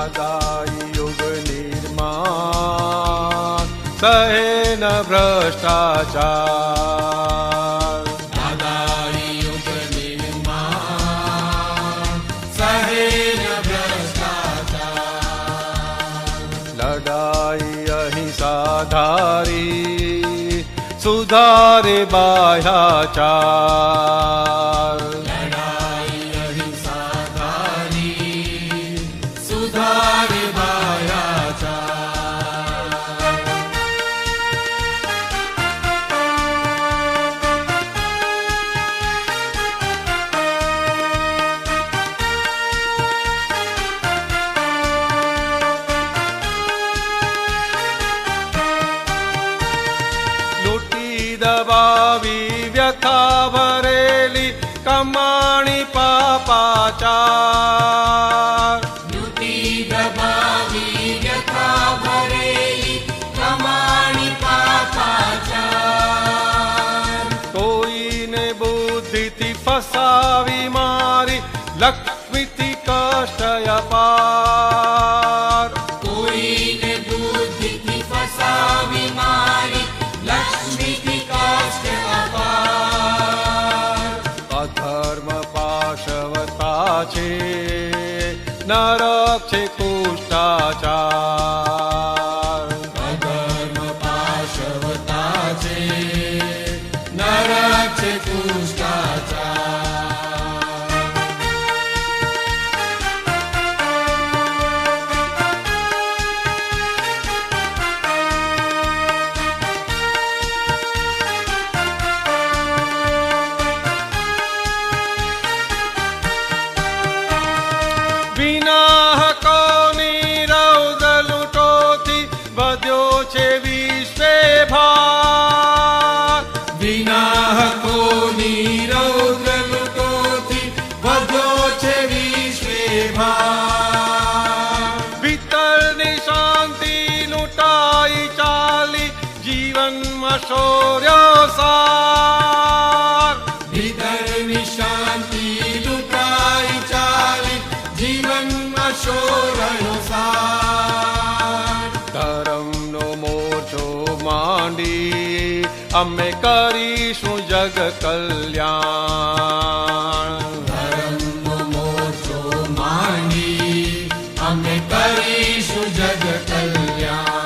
દાદાઈ યુગ નિર્માણ સહે ન ભ્રષ્ટાચાર. દાદાઈ યુગ નિર્માણ સહે ન ભ્રષ્ટાચાર. લડાઈ અહિંસાધારી સુધારે બાહ્યાચાર. લડાઈ અહિંસાધારી સુધારે બાહ્યાચાર. લૂંટી દબાવી વ્યથા ભરેલી કમાણી પાપાચાર. લૂંટી દબાવી વ્યથા ભરેલી કમાણી પાપાચાર. કોઈને બુદ્ધિથી ફસાવી મારી લક્ષ્મીથી કષ્ટ અપાર. કોઈને બુદ્ધિથી ફસાવી મારી લક્ષ્મીથી કષ્ટ અપાર. અધર્મ પાશવતા છે નરક છે કુષ્ટાચાર. અધર્મ પાશવતા છે નરક છે કુષ્ટાચાર. વિના હકોની રૌદ્ર લૂંટોથી વધ્યો છે વિશ્વે ભાર. વિના હકોની રૌદ્ર લૂંટોથી વધ્યો છે વિશ્વે ભાર. ભીતરની શાંતિ લૂંટાઈ ચાલી જીવનમાં શૌર્ય સાર. ભીતરની શાંતિ લૂંટાઈ ચાલી જીવનમાં શોરયો સાર. ધર્મનો મોરચો માંડી અમે કરીશું જગ કલ્યાણ. ધર્મનો મોરચો માંડી અમે કરીશું જગ કલ્યાણ.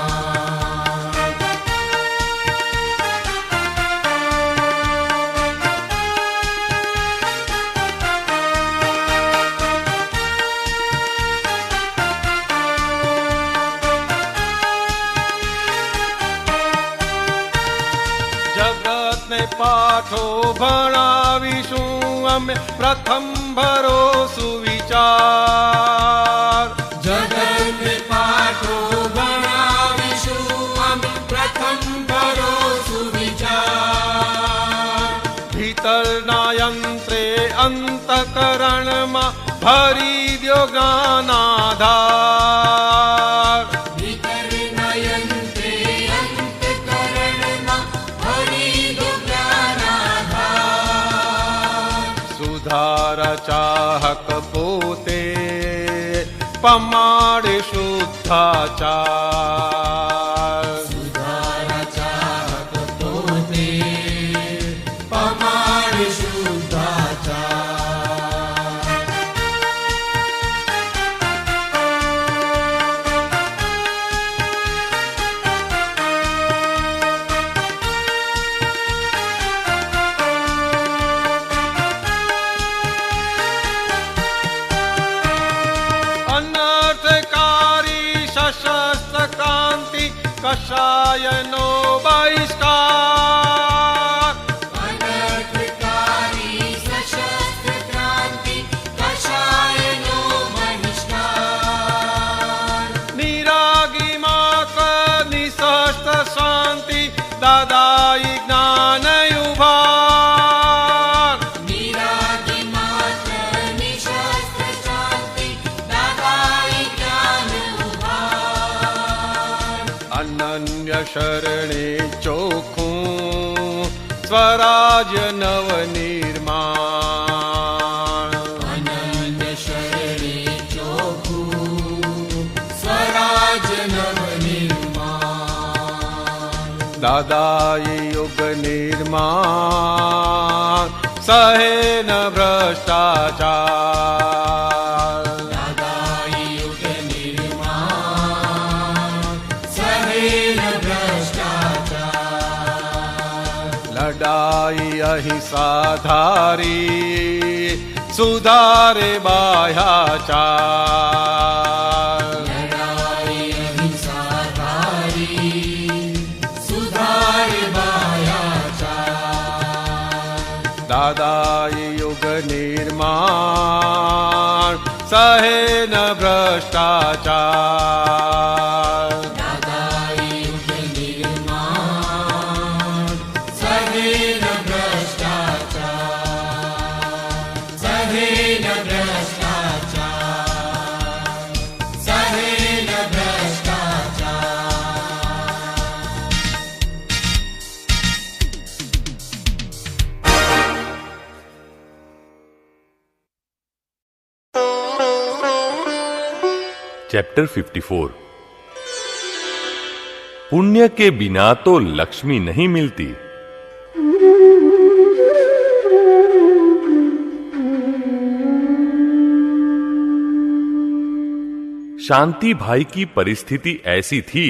જગતને પાઠો ભણાવીશું અમે પ્રથમ ભરોસુ વિચાર. જગતને પાઠો ભણાવીશું અમે પ્રથમ ભરોસુ વિચાર. ભીતરના યંત્રે અંતકરણમાં ભરી દ્યો જ્ઞાનાધાર. ભીતરના યંત્રે અંતકરણમાં ભરી દો જ્ઞાનાધાર. સુધારા ચાહક પોતે પમાડે શુદ્ધાચાર. સુધારા ચાહક પોતે પમાડ શુદ્ધાચાર. અનર્થકારી સશસ્ત્ર ક્રાંતિ કષાયનો બહિષ્કાર. અનર્થકારી સશસ્ત્ર ક્રાંતિ કષાયનો બહિષ્કાર. નિરાગી માત્ર નિશસ્ત્ર શાંતિ દાદાઈ જ્ઞાન ઉભાર. નિરાગી માત્ર નિશસ્ત્ર શાંતિ દાદાઈ જ્ઞાન ઉભાર. અનન્ય શરણે ચોખ્ખું સ્વરાજ્ય નવ નિર્માણ. અનન્ય શરણે ચોખ્ખું दादाई युग निर्माण सहे न भ्रष्टाचार। दादाई युग निर्माण सहे न भ्रष्टाचार। लड़ाई अहिंसा धारी सुधारे बाह्याचार। लड़ाई अहिंसा धारी सुधारे बाह्याचार। दादाई युग निर्माण सहे न भ्रष्टाचार। दादाई युग निर्माण सहे न भ्रष्टाचार। सहे न भ्रष्टाचार। सहे न भ्रष्टाचार। चैप्टर 54। पुण्य के बिना तो लक्ष्मी नहीं मिलती। शांति भाई की परिस्थिति ऐसी थी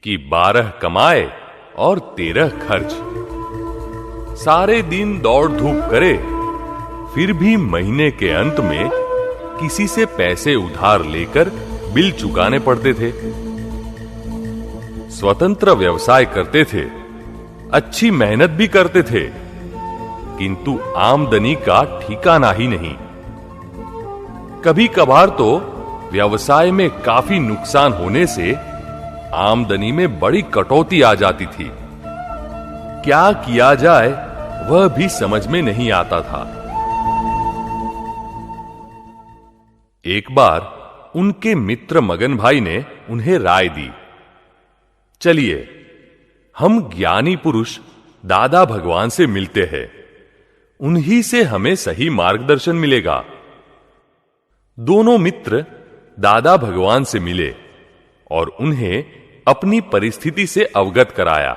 कि 12 कमाए और 13 खर्च। सारे दिन दौड़ धूप करे, फिर भी महीने के अंत में किसी से पैसे उधार लेकर बिल चुकाने पड़ते थे। स्वतंत्र व्यवसाय करते थे, अच्छी मेहनत भी करते थे, किंतु आमदनी का ठिकाना ही नहीं। कभी कभार तो व्यवसाय में काफी नुकसान होने से आमदनी में बड़ी कटौती आ जाती थी। क्या किया जाए वह भी समझ में नहीं आता था। एक बार उनके मित्र मगन भाई ने उन्हें राय दी, चलिए हम ज्ञानी पुरुष दादा भगवान से मिलते हैं, उन्हीं से हमें सही मार्गदर्शन मिलेगा। दोनों मित्र दादा भगवान से मिले और उन्हें अपनी परिस्थिति से अवगत कराया।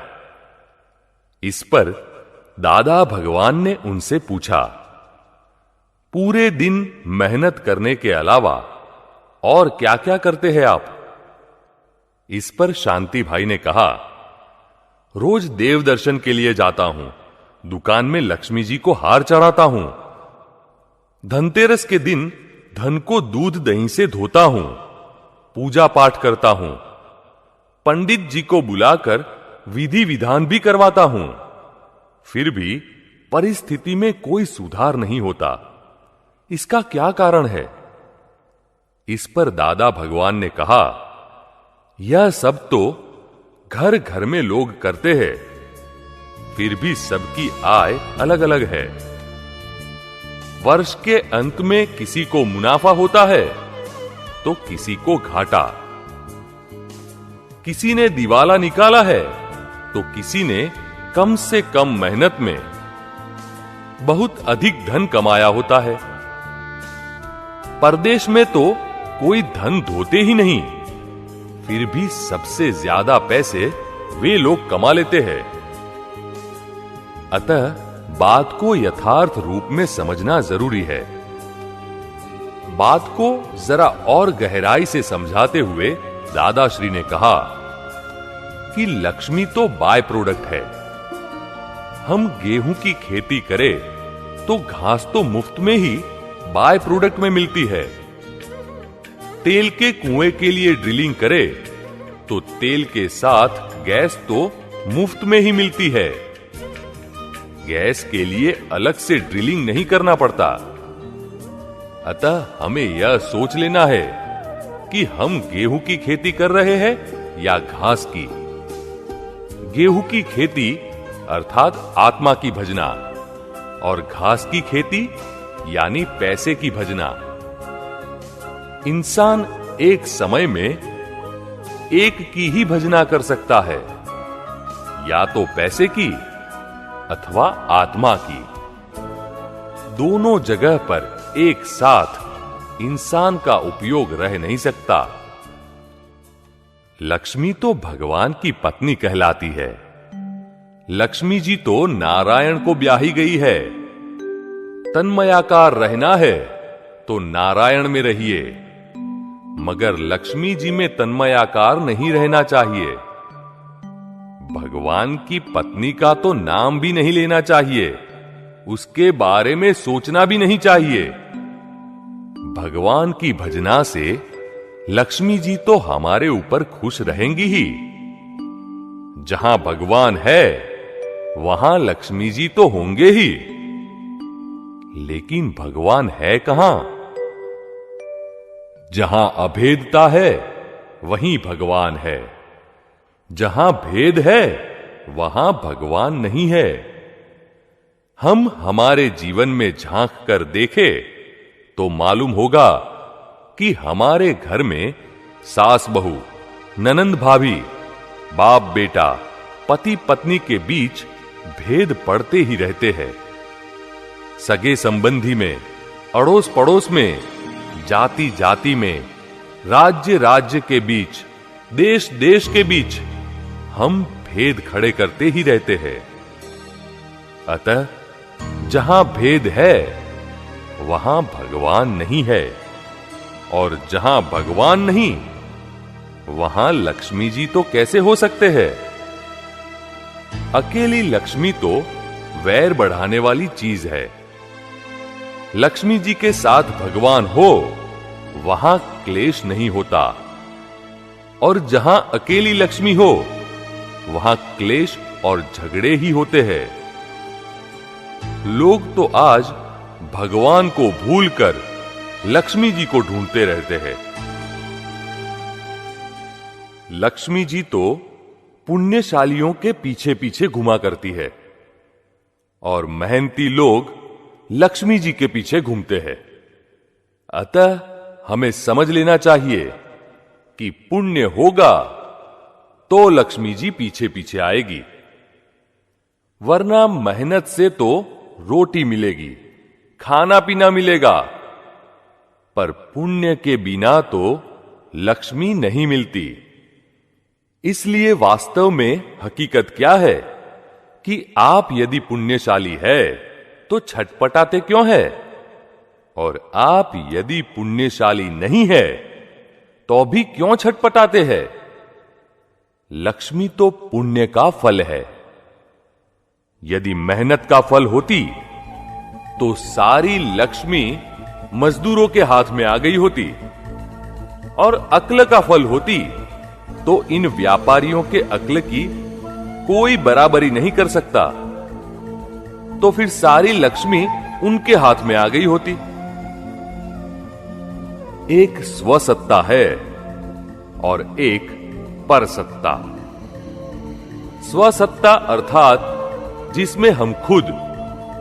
इस पर दादा भगवान ने उनसे पूछा, पूरे दिन मेहनत करने के अलावा और क्या क्या करते हैं आप? इस पर शांति भाई ने कहा, रोज देव दर्शन के लिए जाता हूं, दुकान में लक्ष्मी जी को हार चढ़ाता हूं, धनतेरस के दिन धन को दूध दही से धोता हूं, पूजा पाठ करता हूं, पंडित जी को बुलाकर विधि विधान भी करवाता हूं, फिर भी परिस्थिति में कोई सुधार नहीं होता। इसका क्या कारण है? इस पर दादा भगवान ने कहा, यह सब तो घर घर में लोग करते हैं, फिर भी सबकी आय अलग अलग है। वर्ष के अंत में किसी को मुनाफा होता है तो किसी को घाटा। किसी ने दिवाला निकाला है तो किसी ने कम से कम मेहनत में बहुत अधिक धन कमाया होता है। परदेश में तो कोई धन धोते ही नहीं, फिर भी सबसे ज्यादा पैसे वे लोग कमा लेते हैं। अतः बात को यथार्थ रूप में समझना जरूरी है। बात को जरा और गहराई से समझाते हुए दादाश्री ने कहा कि लक्ष्मी तो बाय प्रोडक्ट है। हम गेहूं की खेती करें तो घास तो मुफ्त में ही बाय प्रोडक्ट में मिलती है। तेल के कुएं के लिए ड्रिलिंग करे तो तेल के साथ गैस तो मुफ्त में ही मिलती है। गैस के लिए अलग से ड्रिलिंग नहीं करना पड़ता। अतः हमें यह सोच लेना है कि हम गेहूं की खेती कर रहे हैं या घास की। गेहूं की खेती अर्थात आत्मा की भजना और घास की खेती यानी पैसे की भजना। इंसान एक समय में एक की ही भजना कर सकता है, या तो पैसे की अथवा आत्मा की। दोनों जगह पर एक साथ इंसान का उपयोग रह नहीं सकता। लक्ष्मी तो भगवान की पत्नी कहलाती है, लक्ष्मी जी तो नारायण को ब्याही गई है। तन्मयाकार रहना है तो नारायण में रहिए, मगर लक्ष्मी जी में तन्मयाकार नहीं रहना चाहिए। भगवान की पत्नी का तो नाम भी नहीं लेना चाहिए, उसके बारे में सोचना भी नहीं चाहिए। भगवान की भजना से लक्ष्मी जी तो हमारे ऊपर खुश रहेंगी ही। जहां भगवान है वहां लक्ष्मी जी तो होंगे ही। लेकिन भगवान है कहां? जहां अभेदता है वहीं भगवान है, जहां भेद है वहां भगवान नहीं है। हम हमारे जीवन में झांक कर देखें तो मालूम होगा कि हमारे घर में सास बहू, ननंद भाभी, बाप बेटा, पति पत्नी के बीच भेद पड़ते ही रहते हैं। सगे संबंधी में, अड़ोस पड़ोस में, जाति जाति में, राज्य राज्य के बीच, देश देश के बीच हम भेद खड़े करते ही रहते हैं। अतः जहां भेद है वहां भगवान नहीं है, और जहां भगवान नहीं वहां लक्ष्मी जी तो कैसे हो सकते हैं? अकेली लक्ष्मी तो वैर बढ़ाने वाली चीज है। लक्ष्मी जी के साथ भगवान हो वहां क्लेश नहीं होता, और जहां अकेली लक्ष्मी हो वहां क्लेश और झगड़े ही होते हैं। लोग तो आज भगवान को भूलकर लक्ष्मी जी को ढूंढते रहते हैं। लक्ष्मी जी तो पुण्यशालियों के पीछे पीछे घुमा करती है, और मेहनती लोग लक्ष्मी जी के पीछे घूमते हैं। अतः हमें समझ लेना चाहिए कि पुण्य होगा तो लक्ष्मी जी पीछे पीछे आएगी, वरना मेहनत से तो रोटी मिलेगी, खाना पीना मिलेगा, पर पुण्य के बिना तो लक्ष्मी नहीं मिलती। इसलिए वास्तव में हकीकत क्या है कि आप यदि पुण्यशाली है तो छटपटाते क्यों है, और आप यदि पुण्यशाली नहीं है तो भी क्यों छटपटाते हैं? लक्ष्मी तो पुण्य का फल है। यदि मेहनत का फल होती तो सारी लक्ष्मी मजदूरों के हाथ में आ गई होती, और अक्ल का फल होती तो इन व्यापारियों के अक्ल की कोई बराबरी नहीं कर सकता, तो फिर सारी लक्ष्मी उनके हाथ में आ गई होती। एक स्वसत्ता है और एक परसत्ता। स्वसत्ता अर्थात जिसमें हम खुद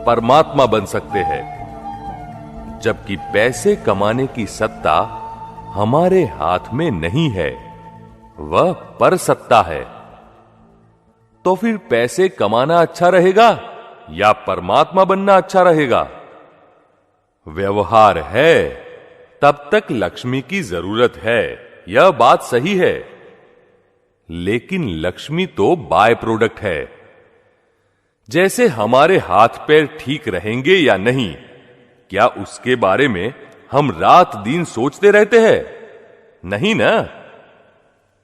परमात्मा बन सकते हैं, जबकि पैसे कमाने की सत्ता हमारे हाथ में नहीं है, वह परसत्ता है। तो फिर पैसे कमाना अच्छा रहेगा या परमात्मा बनना अच्छा रहेगा? व्यवहार है तब तक लक्ष्मी की जरूरत है, यह बात सही है, लेकिन लक्ष्मी तो बाय प्रोडक्ट है। जैसे हमारे हाथ पैर ठीक रहेंगे या नहीं, क्या उसके बारे में हम रात दिन सोचते रहते हैं? नहीं ना?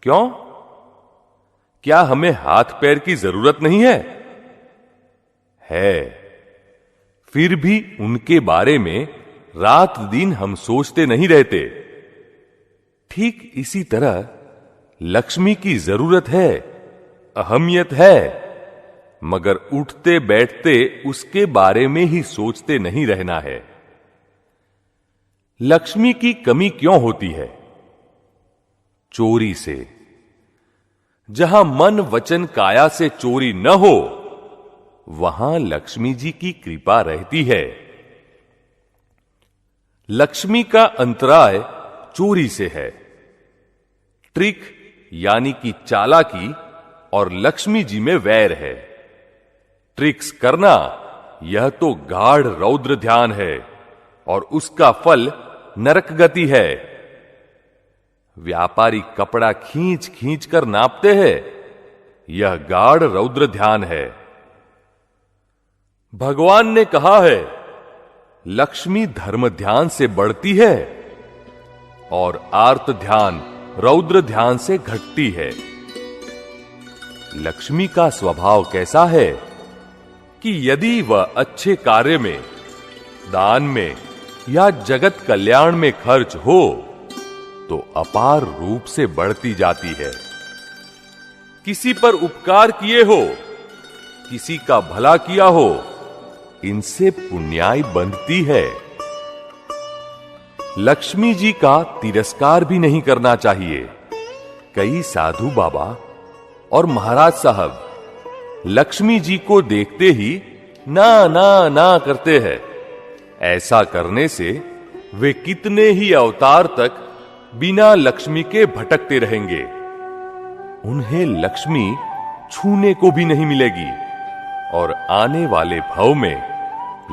क्यों? क्या हमें हाथ पैर की जरूरत नहीं है? है। फिर भी उनके बारे में रात दिन हम सोचते नहीं रहते। ठीक इसी तरह लक्ष्मी की जरूरत है, अहमियत है, मगर उठते बैठते उसके बारे में ही सोचते नहीं रहना है। लक्ष्मी की कमी क्यों होती है? चोरी से। जहां मन वचन काया से चोरी न हो वहां लक्ष्मी जी की कृपा रहती है। लक्ष्मी का अंतराय चोरी से है। ट्रिक यानी कि चालाकी और लक्ष्मी जी में वैर है। ट्रिक्स करना यह तो गाढ़ रौद्र ध्यान है और उसका फल नरक गति है। व्यापारी कपड़ा खींच खींच कर नापते हैं, यह गाढ़ रौद्र ध्यान है भगवान ने कहा है, लक्ष्मी धर्म ध्यान से बढ़ती है और आर्त ध्यान रौद्र ध्यान से घटती है। लक्ष्मी का स्वभाव कैसा है कि यदि वह अच्छे कार्य में, दान में या जगत कल्याण में खर्च हो तो अपार रूप से बढ़ती जाती है। किसी पर उपकार किए हो, किसी का भला किया हो, इनसे पुण्याई बंधती है। लक्ष्मी जी का तिरस्कार भी नहीं करना चाहिए। कई साधु बाबा और महाराज साहब लक्ष्मी जी को देखते ही ना ना ना करते हैं। ऐसा करने से वे कितने ही अवतार तक बिना लक्ष्मी के भटकते रहेंगे। उन्हें लक्ष्मी छूने को भी नहीं मिलेगी और आने वाले भव में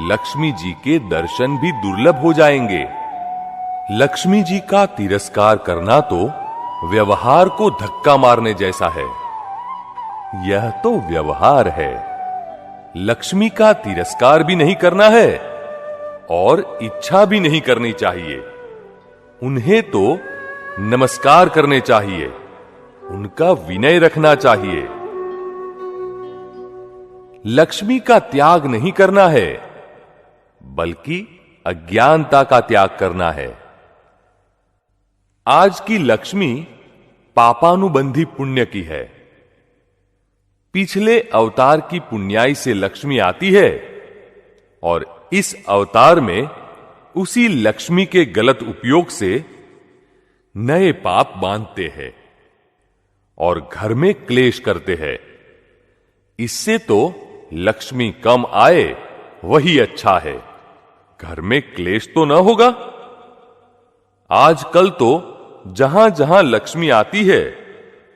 लक्ष्मी जी के दर्शन भी दुर्लभ हो जाएंगे। लक्ष्मी जी का तिरस्कार करना तो व्यवहार को धक्का मारने जैसा है। यह तो व्यवहार है। लक्ष्मी का तिरस्कार भी नहीं करना है और इच्छा भी नहीं करनी चाहिए। उन्हें तो नमस्कार करने चाहिए, उनका विनय रखना चाहिए। लक्ष्मी का त्याग नहीं करना है, बल्कि अज्ञानता का त्याग करना है। आज की लक्ष्मी पापानुबंधी पुण्य की है। पिछले अवतार की पुण्याई से लक्ष्मी आती है और इस अवतार में उसी लक्ष्मी के गलत उपयोग से नए पाप बांधते हैं और घर में क्लेश करते हैं। इससे तो लक्ष्मी कम आए वही अच्छा है। घर में क्लेश तो न होगा। आजकल तो जहां जहां लक्ष्मी आती है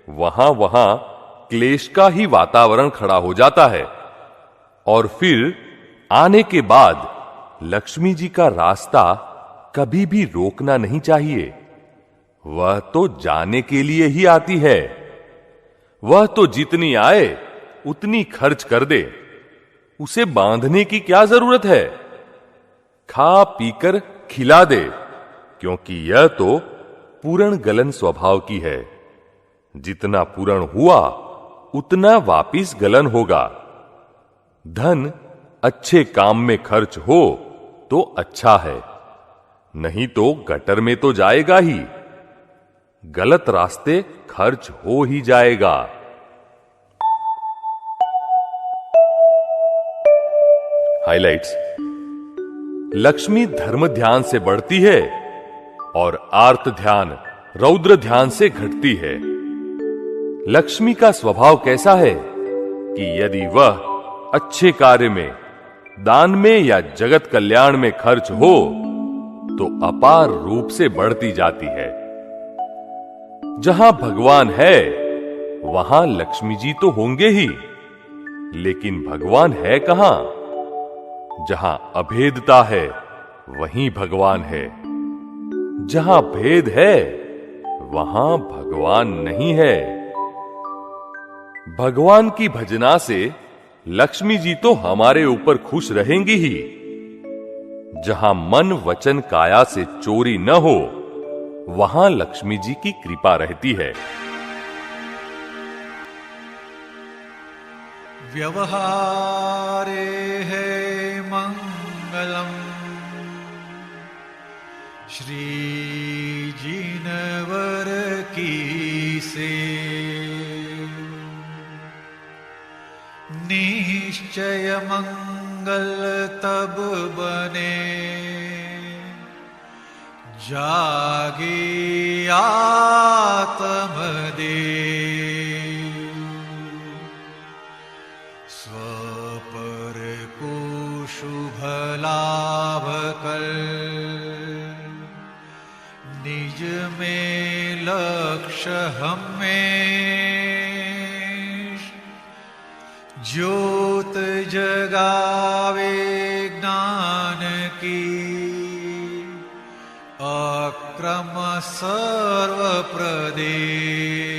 वहां वहां क्लेश का ही वातावरण खड़ा हो जाता है और फिर आने के बाद लक्ष्मी जी का रास्ता कभी भी रोकना नहीं चाहिए। वह तो जाने के लिए ही आती है। वह तो जितनी आए उतनी खर्च कर दे। उसे बांधने की क्या जरूरत है? खा पीकर खिला दे, क्योंकि यह तो पूर्ण गलन स्वभाव की है। जितना पूर्ण हुआ उतना वापिस गलन होगा। धन अच्छे काम में खर्च हो तो अच्छा है, नहीं तो गटर में तो जाएगा ही। गलत रास्ते खर्च हो ही जाएगा। हाइलाइट्स। लक्ष्मी धर्म ध्यान से बढ़ती है और आर्त ध्यान रौद्र ध्यान से घटती है। लक्ष्मी का स्वभाव कैसा है कि यदि वह अच्छे कार्य में, दान में या जगत कल्याण में खर्च हो तो अपार रूप से बढ़ती जाती है। जहां भगवान है वहां लक्ष्मी जी तो होंगे ही, लेकिन भगवान है कहां? जहां अभेदता है वहीं भगवान है। जहां भेद है वहां भगवान नहीं है। भगवान की भजना से लक्ष्मी जी तो हमारे ऊपर खुश रहेंगी ही। जहां मन वचन काया से चोरी न हो वहां लक्ष्मी जी की कृपा रहती है। व्यवहारे है मंगलम श्री जिनवर की से। निश्चय मंगल तब बने जागे आत्मदेव। स्वपर को शुभ लाभ कर निज में लक्ष्य हमें। ज्योत जगावे ज्ञान की अक्रम सर्व प्रदेश।